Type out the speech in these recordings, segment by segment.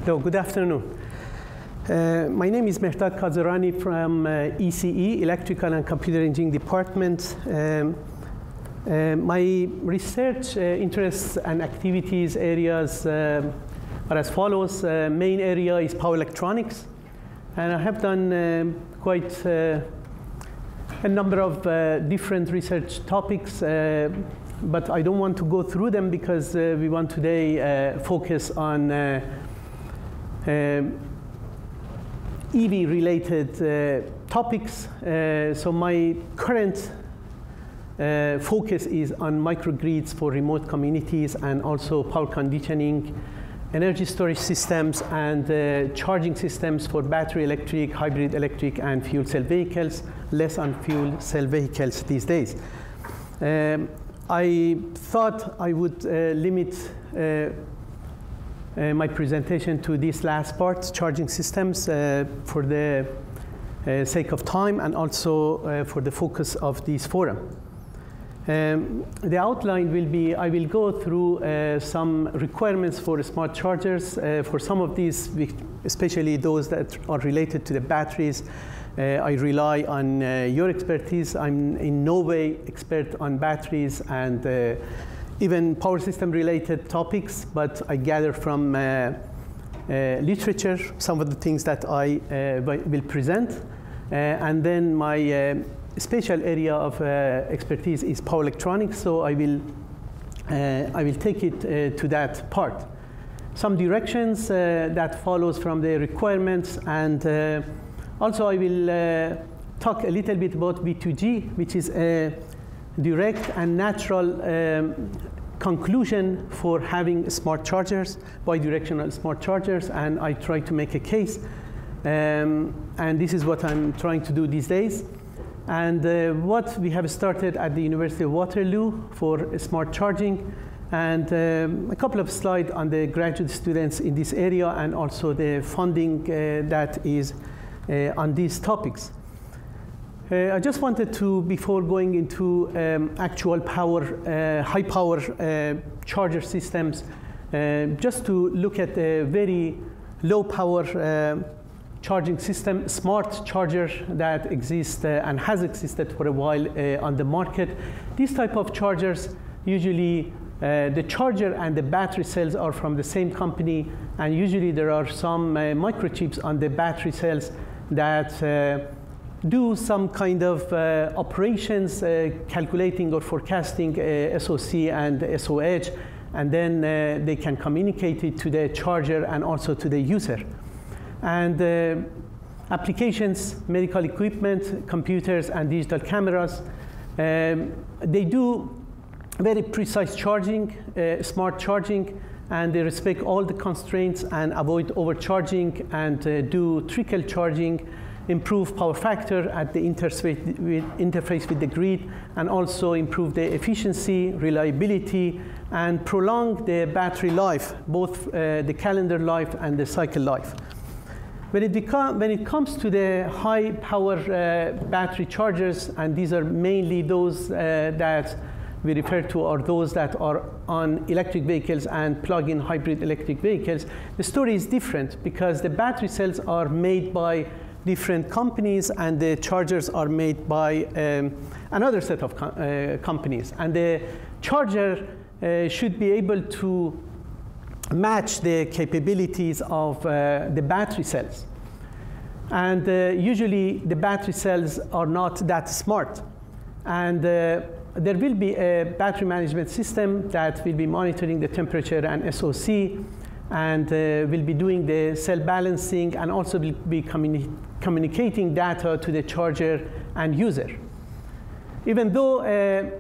Hello, good afternoon. My name is Mehrdad Kazerani from ECE, Electrical and Computer Engineering Department. My research interests and activities areas are as follows. Main area is power electronics, and I have done quite a number of different research topics, but I don't want to go through them because we want today focus on EV-related topics. So my current focus is on microgrids for remote communities and also power conditioning, energy storage systems, and charging systems for battery electric, hybrid electric, and fuel cell vehicles, less on fuel cell vehicles these days. I thought I would limit my presentation to this last part, charging systems, for the sake of time and also for the focus of this forum. The outline will be, I will go through some requirements for smart chargers. For some of these, especially those that are related to the batteries, I rely on your expertise. I'm in no way expert on batteries and even power system related topics, but I gather from literature some of the things that I will present. And then my special area of expertise is power electronics, so I will take it to that part. Some directions that follows from the requirements, and also I will talk a little bit about V2G, which is a direct and natural conclusion for having smart chargers, bidirectional smart chargers, and I try to make a case. And this is what I'm trying to do these days. And what we have started at the University of Waterloo for smart charging, and a couple of slides on the graduate students in this area and also the funding that is on these topics. I just wanted to, before going into actual power, high power charger systems, just to look at a very low power charging system, smart charger that exists and has existed for a while on the market. These type of chargers, usually the charger and the battery cells are from the same company, and usually there are some microchips on the battery cells that do some kind of operations, calculating or forecasting SOC and SOH, and then they can communicate it to the charger and also to the user. And applications, medical equipment, computers, and digital cameras, they do very precise charging, smart charging, and they respect all the constraints and avoid overcharging and do trickle charging, improve power factor at the interface with the grid, and also improve the efficiency, reliability, and prolong the battery life, both the calendar life and the cycle life. When it comes to the high power battery chargers, and these are mainly those that we refer to are those that are on electric vehicles and plug-in hybrid electric vehicles, the story is different because the battery cells are made by different companies and the chargers are made by another set of companies. And the charger should be able to match the capabilities of the battery cells. And usually the battery cells are not that smart. And there will be a battery management system that will be monitoring the temperature and SOC, and will be doing the cell balancing, and also will be communicating data to the charger and user. Even though a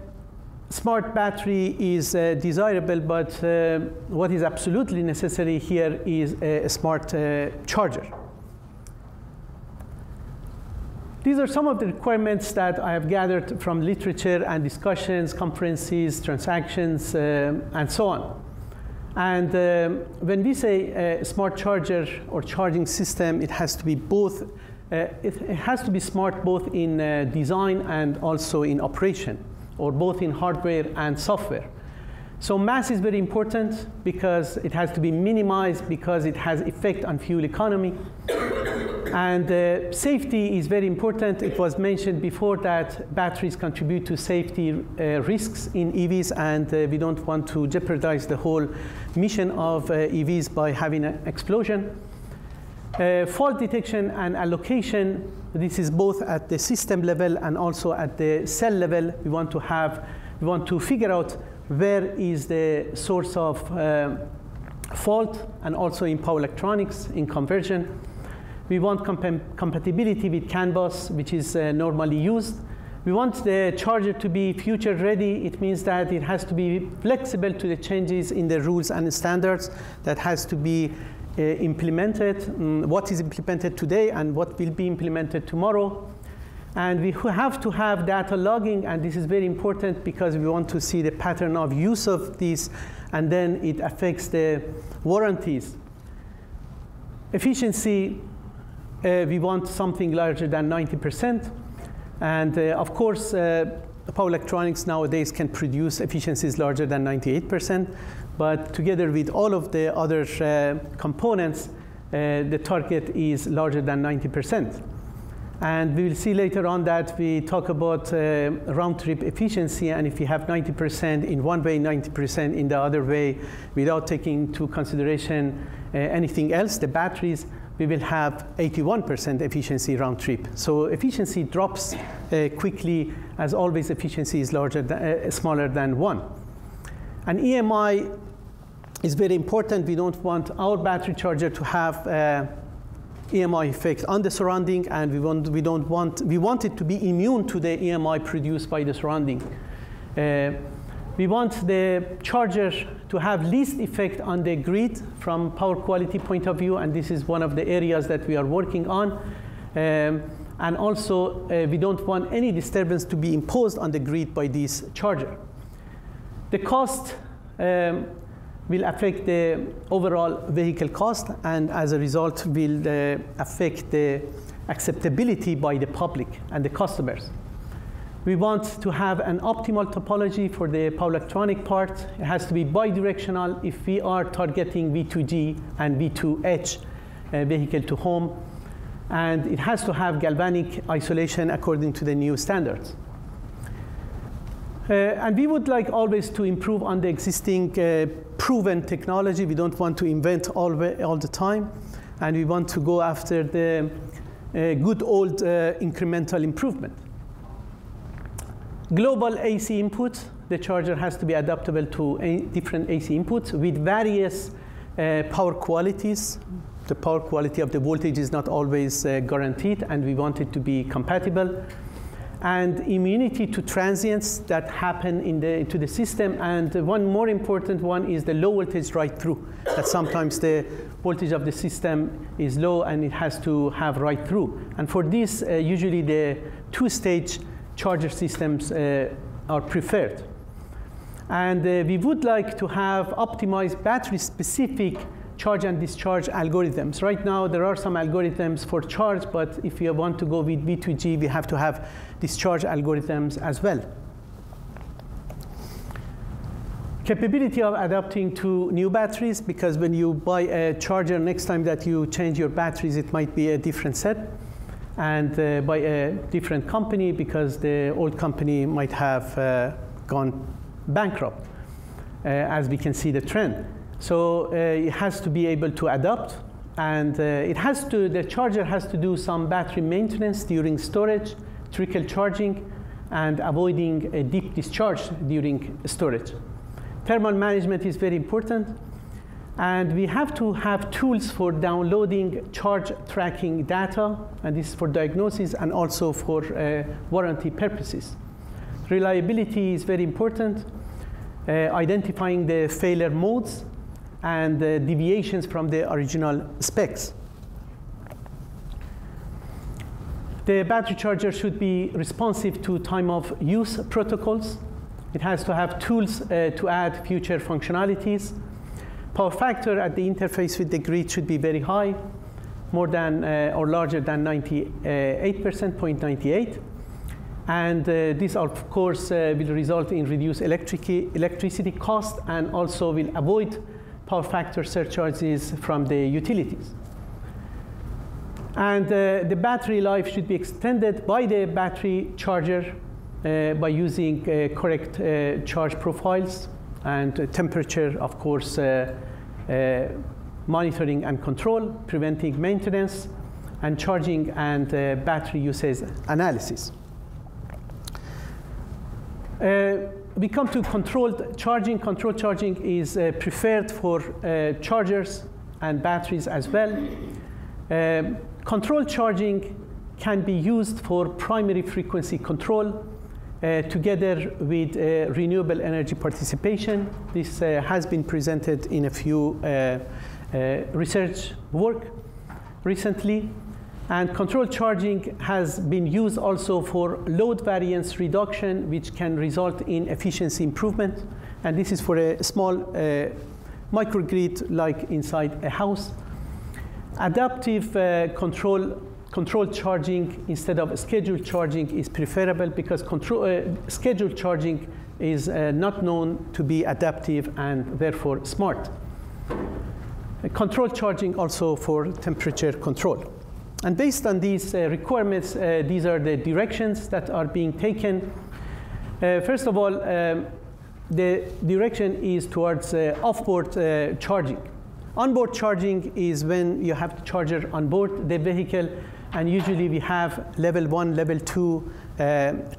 smart battery is desirable, but what is absolutely necessary here is a smart charger. These are some of the requirements that I have gathered from literature and discussions, conferences, transactions, and so on. And when we say a smart charger or charging system, it has to be both. It has to be smart both in design and also in operation, or both in hardware and software. So mass is very important because it has to be minimized because it has effect on fuel economy. And safety is very important. It was mentioned before that batteries contribute to safety risks in EVs, and we don't want to jeopardize the whole mission of EVs by having an explosion. Fault detection and allocation, this is both at the system level and also at the cell level. We want to figure out where is the source of fault, and also in power electronics, in conversion. We want compatibility with CAN bus, which is normally used. We want the charger to be future ready. It means that it has to be flexible to the changes in the rules and standards that has to be implemented, what is implemented today and what will be implemented tomorrow. And we have to have data logging, and this is very important because we want to see the pattern of use of this, and then it affects the warranties. Efficiency, we want something larger than 90%. And of course, power electronics nowadays can produce efficiencies larger than 98%. But together with all of the other components, the target is larger than 90%. And we will see later on that we talk about round-trip efficiency, and if you have 90% in one way, 90% in the other way, without taking into consideration anything else, the batteries, we will have 81% efficiency round-trip. So efficiency drops quickly, as always efficiency is smaller than 1. And EMI is very important. We don't want our battery charger to have EMI effect on the surrounding, and we want it to be immune to the EMI produced by the surrounding. We want the charger to have least effect on the grid from power quality point of view, and this is one of the areas that we are working on. And also, we don't want any disturbance to be imposed on the grid by this charger. The cost will affect the overall vehicle cost, and as a result will affect the acceptability by the public and the customers. We want to have an optimal topology for the power electronic part. It has to be bidirectional if we are targeting V2G and V2H, vehicle to home. And it has to have galvanic isolation according to the new standards. And we would like always to improve on the existing proven technology. We don't want to invent all the time. And we want to go after the good old incremental improvement. Global AC input. The charger has to be adaptable to different AC inputs with various power qualities. The power quality of the voltage is not always guaranteed, and we want it to be compatible. And immunity to transients that happen into the system. And one more important one is the low voltage right through. That sometimes the voltage of the system is low and it has to have right through. And for this, usually the two-stage charger systems are preferred. And we would like to have optimized battery-specific charge and discharge algorithms. Right now, there are some algorithms for charge, but if you want to go with V2G, we have to have discharge algorithms as well. Capability of adapting to new batteries, because when you buy a charger, next time that you change your batteries, it might be a different set, and by a different company, because the old company might have gone bankrupt, as we can see the trend. So it has to be able to adapt, and the charger has to do some battery maintenance during storage, trickle charging, and avoiding a deep discharge during storage. Thermal management is very important, and we have to have tools for downloading charge tracking data, and this is for diagnosis and also for warranty purposes. Reliability is very important, identifying the failure modes and deviations from the original specs. The battery charger should be responsive to time of use protocols. It has to have tools to add future functionalities. Power factor at the interface with the grid should be very high, more than or larger than 98%, 0.98. And this, of course, will result in reduced electricity cost and also will avoid power factor surcharges from the utilities. And the battery life should be extended by the battery charger by using correct charge profiles and temperature, of course, monitoring and control, preventing maintenance, and charging and battery usage analysis. We come to controlled charging. Controlled charging is preferred for chargers and batteries as well. Controlled charging can be used for primary frequency control together with renewable energy participation. This has been presented in a few research work recently. And controlled charging has been used also for load variance reduction, which can result in efficiency improvement. And this is for a small microgrid like inside a house. Adaptive controlled charging instead of scheduled charging is preferable because scheduled charging is not known to be adaptive and therefore smart. Controlled charging also for temperature control. And based on these requirements, these are the directions that are being taken. First of all, the direction is towards off-board charging. On-board charging is when you have the charger on board the vehicle, and usually we have level 1, level 2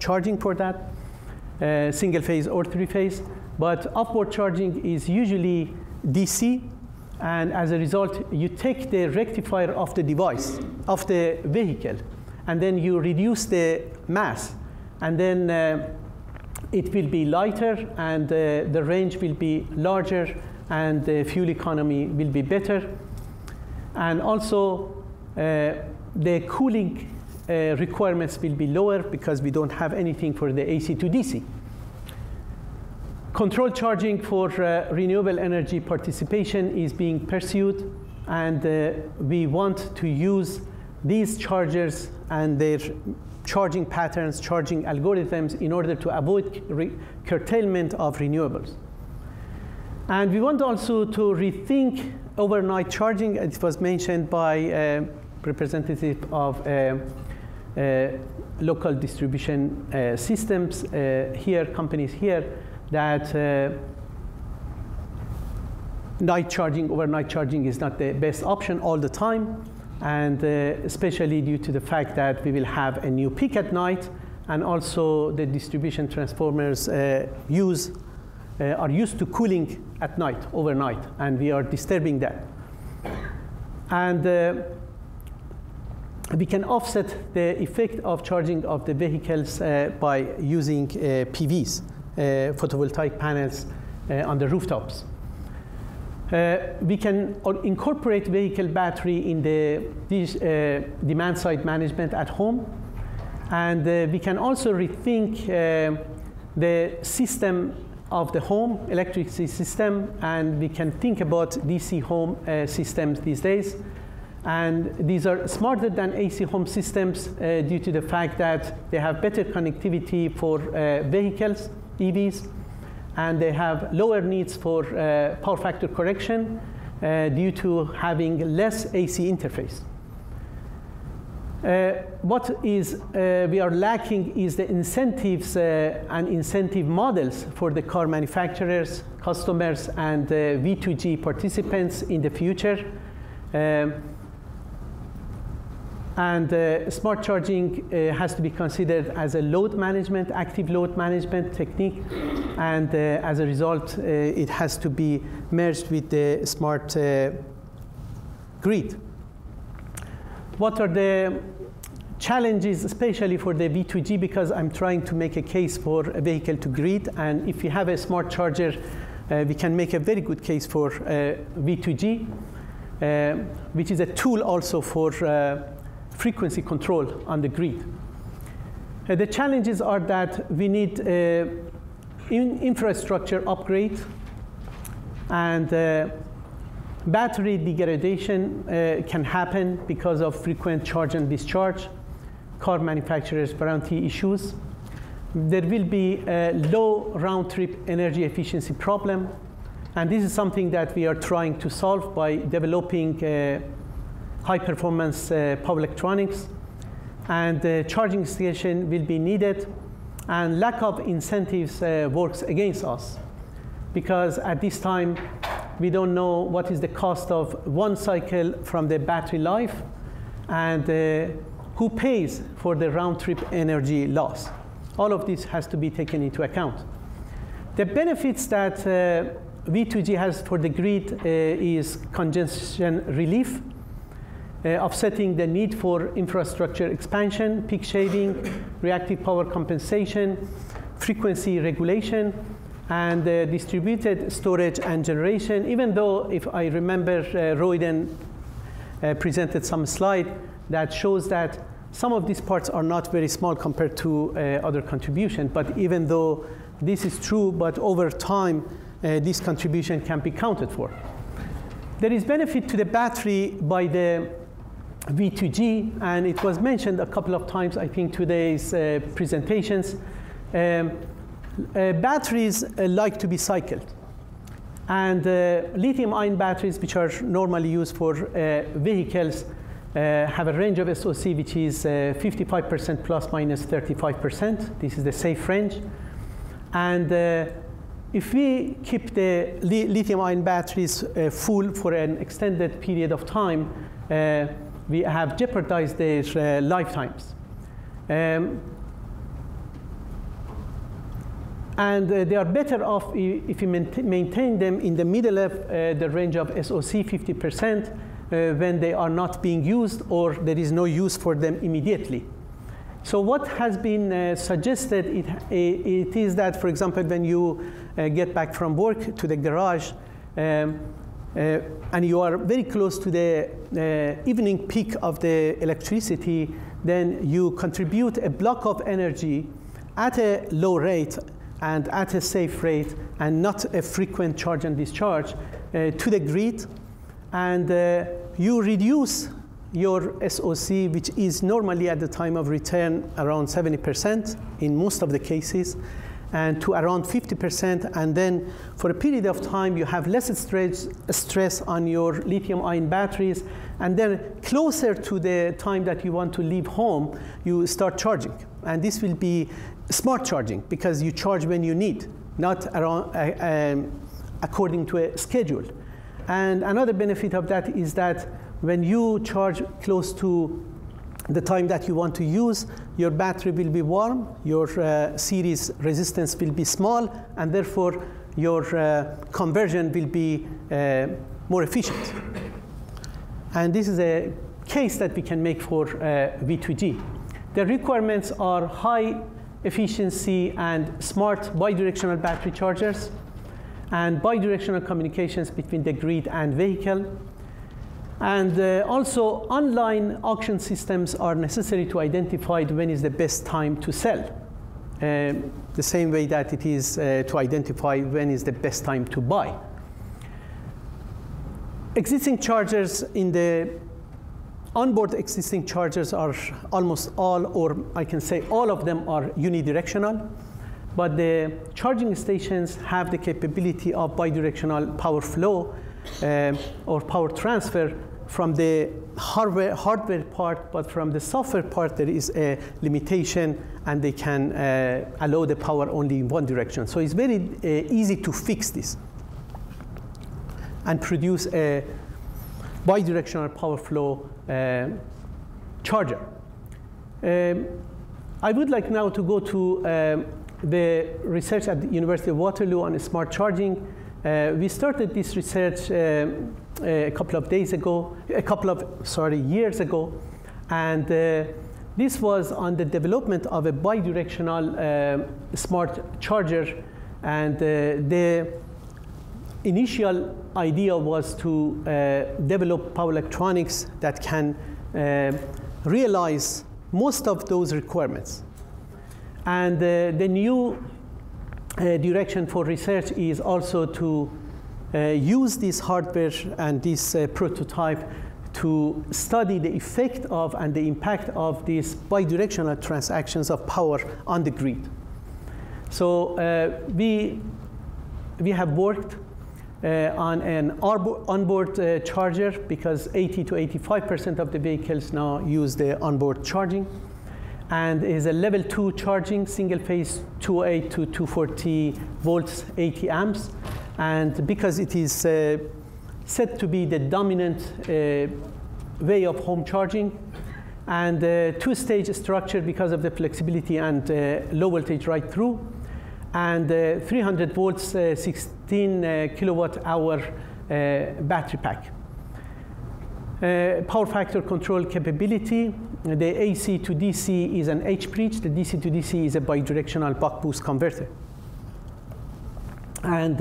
charging for that, single phase or 3-phase. But off-board charging is usually DC, and as a result, you take the rectifier of the device, of the vehicle, and then you reduce the mass, and then it will be lighter, and the range will be larger, and the fuel economy will be better. And also, the cooling requirements will be lower because we don't have anything for the AC to DC. Controlled charging for renewable energy participation is being pursued, and we want to use these chargers and their charging patterns, charging algorithms in order to avoid curtailment of renewables. And we want also to rethink overnight charging. It was mentioned by a representative of local distribution systems here, companies here, that night charging, overnight charging is not the best option all the time, and especially due to the fact that we will have a new peak at night, and also the distribution transformers are used to cooling at night, overnight, and we are disturbing that. And we can offset the effect of charging of the vehicles by using PVs. Photovoltaic panels on the rooftops. We can incorporate vehicle battery in the demand side management at home. And we can also rethink the system of the home, electricity system, and we can think about DC home systems these days. And these are smarter than AC home systems due to the fact that they have better connectivity for vehicles, EVs, and they have lower needs for power factor correction due to having less AC interface. What we are lacking is the incentives and incentive models for the car manufacturers, customers, and V2G participants in the future. And smart charging has to be considered as a load management, active load management technique. And as a result, it has to be merged with the smart grid. What are the challenges, especially for the V2G? Because I'm trying to make a case for a vehicle to grid. And if you have a smart charger, we can make a very good case for V2G, which is a tool also for frequency control on the grid. The challenges are that we need infrastructure upgrade, and battery degradation can happen because of frequent charge and discharge, car manufacturers' warranty issues, there will be a low round-trip energy efficiency problem. And this is something that we are trying to solve by developing high-performance power electronics. And the charging station will be needed. And lack of incentives works against us, because at this time, we don't know what is the cost of one cycle from the battery life, and who pays for the round-trip energy loss. All of this has to be taken into account. The benefits that V2G has for the grid is congestion relief, offsetting the need for infrastructure expansion, peak shaving, reactive power compensation, frequency regulation, and distributed storage and generation. Even though, if I remember, Royden presented some slide that shows that some of these parts are not very small compared to other contribution. But even though this is true, but over time, this contribution can be counted for. There is benefit to the battery by the V2G, and it was mentioned a couple of times, I think, today's presentations. Batteries like to be cycled. And lithium-ion batteries, which are normally used for vehicles, have a range of SOC which is 55% plus minus 35%. This is the safe range. And if we keep the lithium-ion batteries full for an extended period of time, we have jeopardized their lifetimes. And they are better off if you maintain them in the middle of the range of SOC 50% when they are not being used or there is no use for them immediately. So what has been suggested, it is that, for example, when you get back from work to the garage, and you are very close to the evening peak of the electricity, then you contribute a block of energy at a low rate and at a safe rate and not a frequent charge and discharge to the grid. And you reduce your SOC, which is normally at the time of return around 70% in most of the cases, and to around 50%, and then for a period of time you have less stress on your lithium-ion batteries, and then closer to the time that you want to leave home, you start charging. And this will be smart charging, because you charge when you need, not around, according to a schedule. And another benefit of that is that when you charge close to the time that you want to use, your battery will be warm, your series resistance will be small, and therefore your conversion will be more efficient. And this is a case that we can make for V2G. The requirements are high efficiency and smart bidirectional battery chargers, and bidirectional communications between the grid and vehicle. And also, online auction systems are necessary to identify when is the best time to sell, the same way that it is to identify when is the best time to buy. Existing chargers in the onboard existing chargers are almost all, or I can say all of them, are unidirectional. But the charging stations have the capability of bidirectional power flow or power transfer from the hardware part, but from the software part there is a limitation, and they can allow the power only in one direction. So it's very easy to fix this and produce a bidirectional power flow charger. I would like now to go to the research at the University of Waterloo on smart charging. We started this research a couple of years ago, and this was on the development of a bidirectional smart charger. And the initial idea was to develop power electronics that can realize most of those requirements. And the new direction for research is also to use this hardware and this prototype to study the effect of and the impact of these bidirectional transactions of power on the grid. So we have worked on an onboard charger, because 80 to 85% of the vehicles now use the onboard charging, and is a level 2 charging, single phase 208 to 240 volts, 80 amps. And because it is said to be the dominant way of home charging, and two-stage structure because of the flexibility and low voltage right through, and 300 volts, 16 kilowatt hour battery pack. Power factor control capability. The AC to DC is an H-bridge. The DC to DC is a bidirectional buck boost converter. And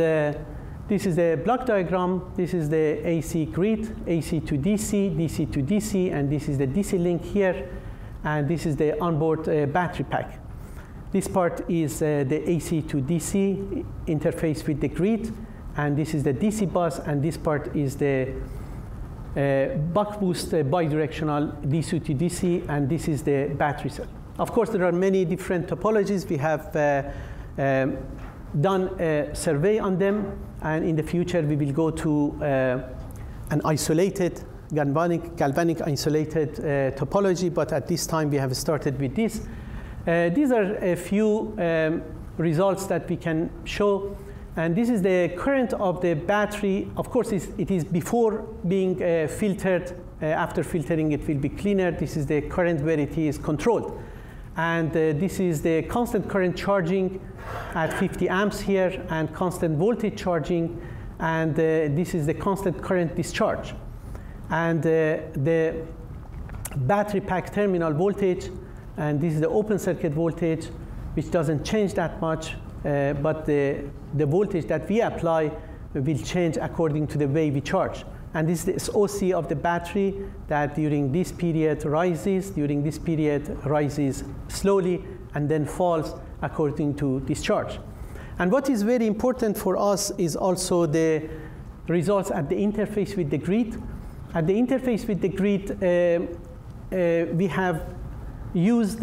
this is the block diagram. This is the AC grid, AC to DC, DC to DC, and this is the DC link here. And this is the onboard battery pack. This part is the AC to DC interface with the grid, and this is the DC bus, and this part is the buck boost bidirectional DC to DC, and this is the battery cell. Of course, there are many different topologies. We have done a survey on them, and in the future we will go to an isolated galvanic isolated topology, but at this time we have started with this. These are a few results that we can show, and this is the current of the battery. Of course, it is before being filtered. After filtering, it will be cleaner. This is the current where it is controlled. And this is the constant current charging at 50 amps here, and constant voltage charging, and this is the constant current discharge. And the battery pack terminal voltage, and this is the open circuit voltage, which doesn't change that much, but the voltage that we apply will change according to the way we charge. And this is the OC of the battery that during this period rises, during this period rises slowly, and then falls according to discharge. And what is very important for us is also the results at the interface with the grid. At the interface with the grid, we have used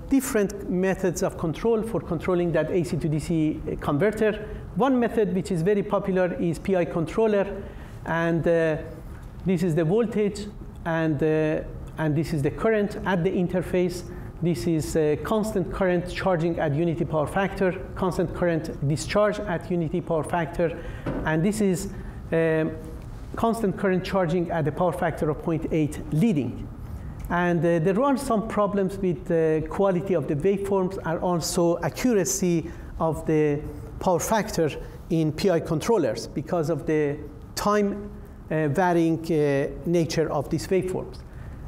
different methods of control for controlling that AC to DC converter. One method which is very popular is PI controller, and this is the voltage, and this is the current at the interface. This is constant current charging at unity power factor, constant current discharge at unity power factor, and this is constant current charging at the power factor of 0.8 leading. And there are some problems with the quality of the waveforms and also accuracy of the power factor in PI controllers because of the time varying nature of these waveforms.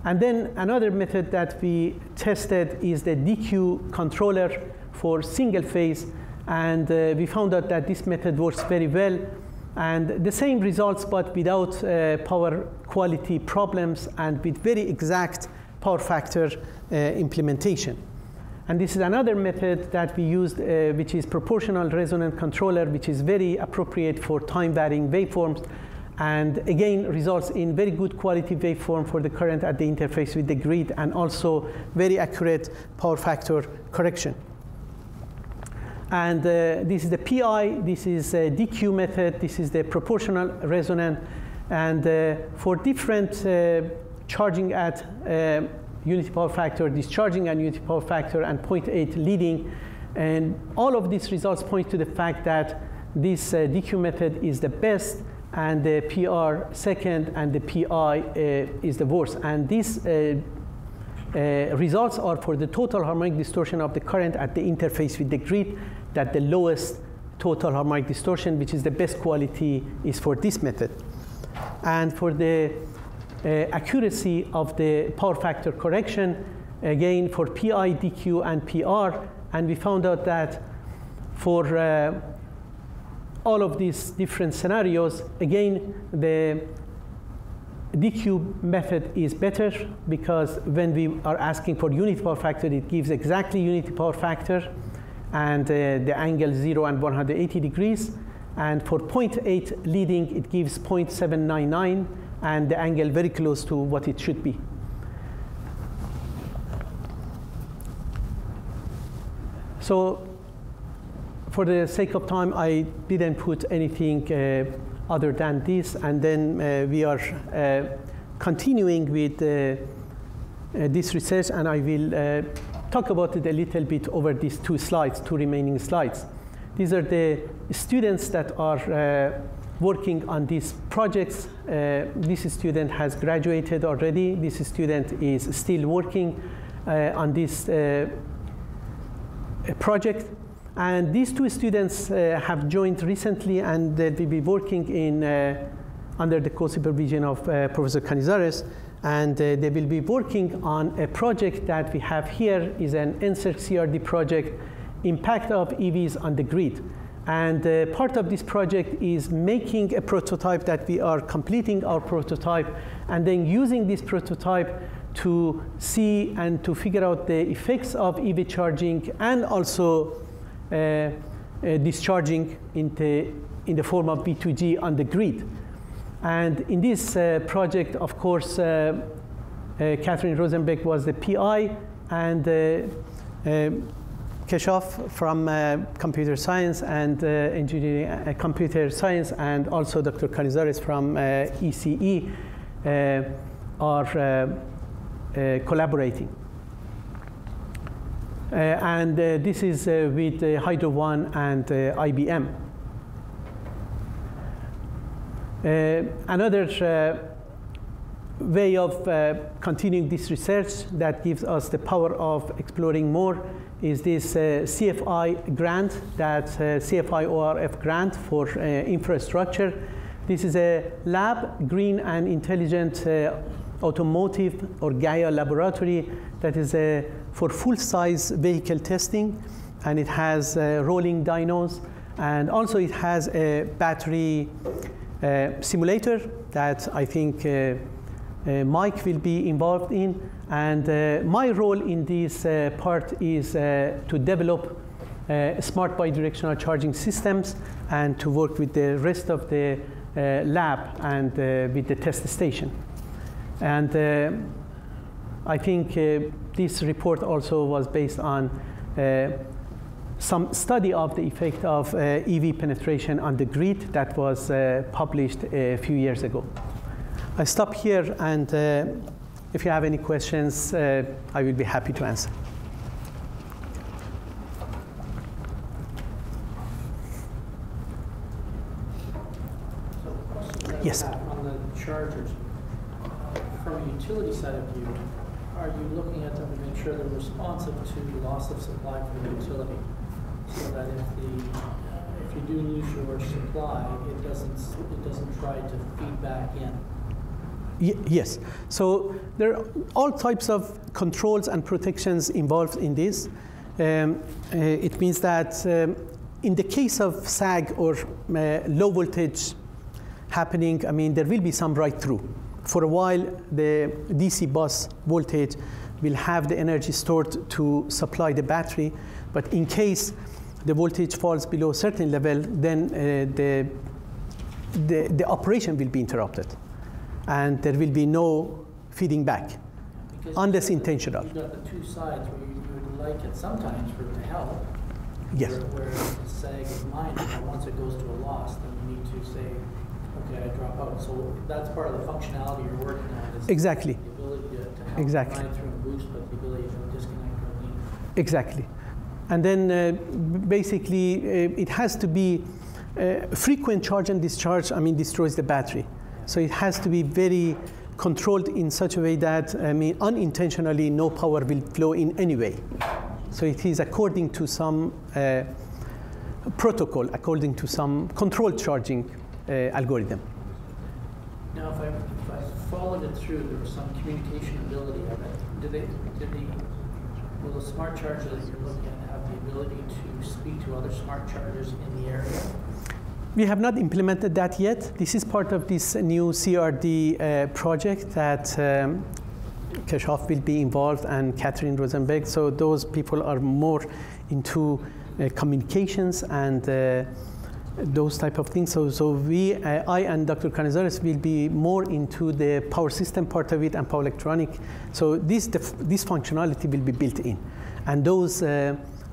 And then another method that we tested is the DQ controller for single phase, and we found out that this method works very well, and the same results but without power quality problems and with very exact power factor implementation. And this is another method that we used, which is proportional resonant controller, which is very appropriate for time varying waveforms, and again results in very good quality waveform for the current at the interface with the grid, and also very accurate power factor correction. And this is the PI, this is a DQ method, this is the proportional resonant, and for different charging at unity power factor, discharging at unity power factor, and 0.8 leading, and all of these results point to the fact that this DQ method is the best, and the PR second, and the PI is the worst. And these results are for the total harmonic distortion of the current at the interface with the grid, that the lowest total harmonic distortion, which is the best quality, is for this method. And for the accuracy of the power factor correction, again for PI, DQ, and PR, and we found out that for all of these different scenarios, again, the DQ method is better, because when we are asking for unity power factor, it gives exactly unity power factor, and the angle 0 and 180 degrees. And for 0.8 leading, it gives 0.799, and the angle very close to what it should be. So for the sake of time, I didn't put anything other than this, and then we are continuing with this research, and I will talk about it a little bit over these two remaining slides. These are the students that are working on these projects. This student has graduated already. This student is still working on this project. And these two students have joined recently, and they'll be working under the co-supervision of Professor Canizares. And they will be working on a project that we have here is an NSERC CRD project, impact of EVs on the grid. And part of this project is making a prototype that we are completing our prototype, and then using this prototype to see and to figure out the effects of EV charging and also discharging in the form of V2G on the grid. And in this project, of course, Catherine Rosenbeck was the PI, and Keshav from computer science and engineering, computer science, and also Dr. Canizares from ECE are collaborating. And this is with Hydro One and IBM. Another way of continuing this research that gives us the power of exploring more is this CFI grant, that CFI ORF grant for infrastructure. This is a lab, green and intelligent automotive or Gaia laboratory that is for full-size vehicle testing, and it has rolling dynos, and also it has a battery simulator that I think Mike will be involved in. And my role in this part is to develop smart bidirectional charging systems and to work with the rest of the lab and with the test station. And I think this report also was based on some study of the effect of EV penetration on the grid that was published a few years ago. I stop here, and if you have any questions, I will be happy to answer. So the question yes. On the chargers, from a utility side of view, are you looking at them to make sure they're responsive to loss of supply from the utility, so that if you do lose your supply, it doesn't try to feed back in? Yes. So there are all types of controls and protections involved in this. It means that in the case of sag or low voltage happening, I mean, there will be some write-through. For a while, the DC bus voltage will have the energy stored to supply the battery, but in case the voltage falls below a certain level, then the operation will be interrupted, and there will be no feeding back, because unless intentional. You've got the two sides where you would like it sometimes for it to help. Yes. Where the sag is mined, and once it goes to a loss, then you need to say, okay, I drop out. So that's part of the functionality you're working on. Is exactly. The ability to help exactly. mine through and boost, but the ability to disconnect from the exactly. And then basically it has to be frequent charge and discharge, I mean, destroys the battery. So it has to be very controlled in such a way that, I mean, unintentionally no power will flow in any way. So it is according to some protocol, according to some controlled charging algorithm. Now, if I followed it through, there was some communication ability of it. Will the smart charger that you're looking at have the ability to speak to other smart chargers in the area? We have not implemented that yet. This is part of this new CRD project that Keshav will be involved, and Catherine Rosenbeck. So those people are more into communications and those type of things. So I and Dr. Canizares will be more into the power system part of it and power electronic. So this functionality will be built in. And those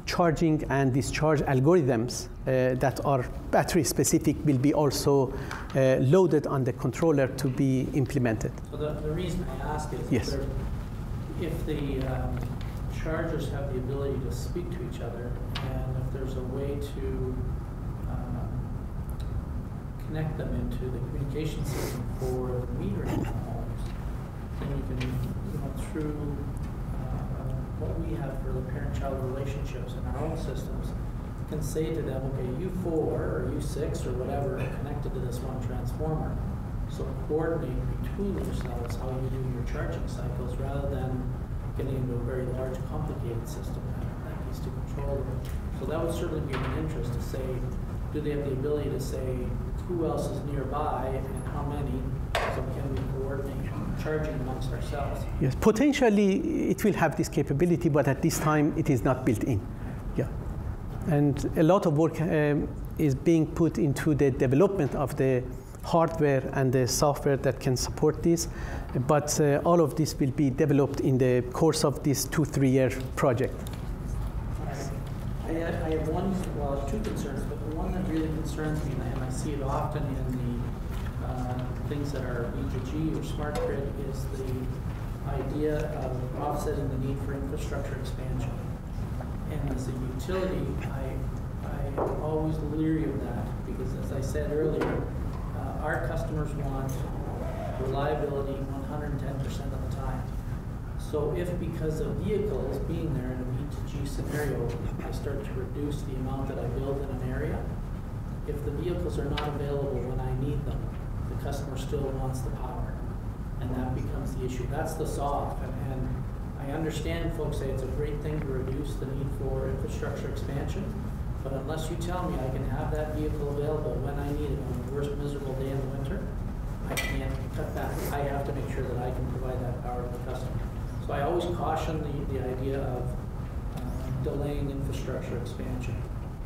charging and discharge algorithms that are battery specific will be also loaded on the controller to be implemented. So the reason I ask is yes. If the chargers have the ability to speak to each other, and if there's a way to connect them into the communication system for the metering in the homes, then you can, through what we have for the parent-child relationships in our own systems, can say to them, okay, you 4 or you 6 or whatever are connected to this one transformer. So coordinate between yourselves how you do your charging cycles rather than getting into a very large, complicated system that needs to control them. So that would certainly be of an interest to say, do they have the ability to say who else is nearby and how many, so can we coordinate charging amongst ourselves? Yes, potentially it will have this capability, but at this time it is not built in. Yeah, and a lot of work is being put into the development of the hardware and the software that can support this, but all of this will be developed in the course of this 2-3 year project. I have two concerns, but the one that really concerns me, and I see it often in the things that are E2G or smart grid, is the idea of offsetting the need for infrastructure expansion. And as a utility, I'm always leery of that because, as I said earlier, our customers want reliability 110% of the time. So if because of vehicles being there in a B2G scenario, I start to reduce the amount that I build in an area, if the vehicles are not available when I need them, the customer still wants the power. And that becomes the issue. That's the solve. And I understand folks say it's a great thing to reduce the need for infrastructure expansion, but unless you tell me I can have that vehicle available when I need it on the worst miserable day in the winter, I can't cut back. I have to make sure that I can provide that power to the customer. So I always caution the idea of delaying infrastructure expansion.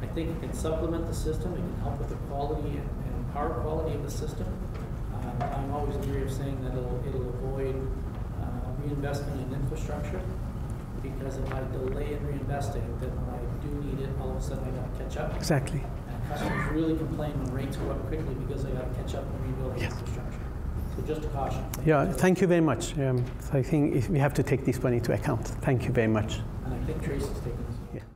I think it can supplement the system, it can help with the quality and power quality of the system. I'm always leery of saying that it'll avoid reinvestment in infrastructure, because if I delay in reinvesting, then when I do need it, all of a sudden I got to catch up. Exactly. And customers really complain when rates go up quickly because they got to catch up and rebuild the infrastructure. So just a caution. Yeah, thank you very much. I think we have to take this one into account. Thank you very much. And I think Tracy's taking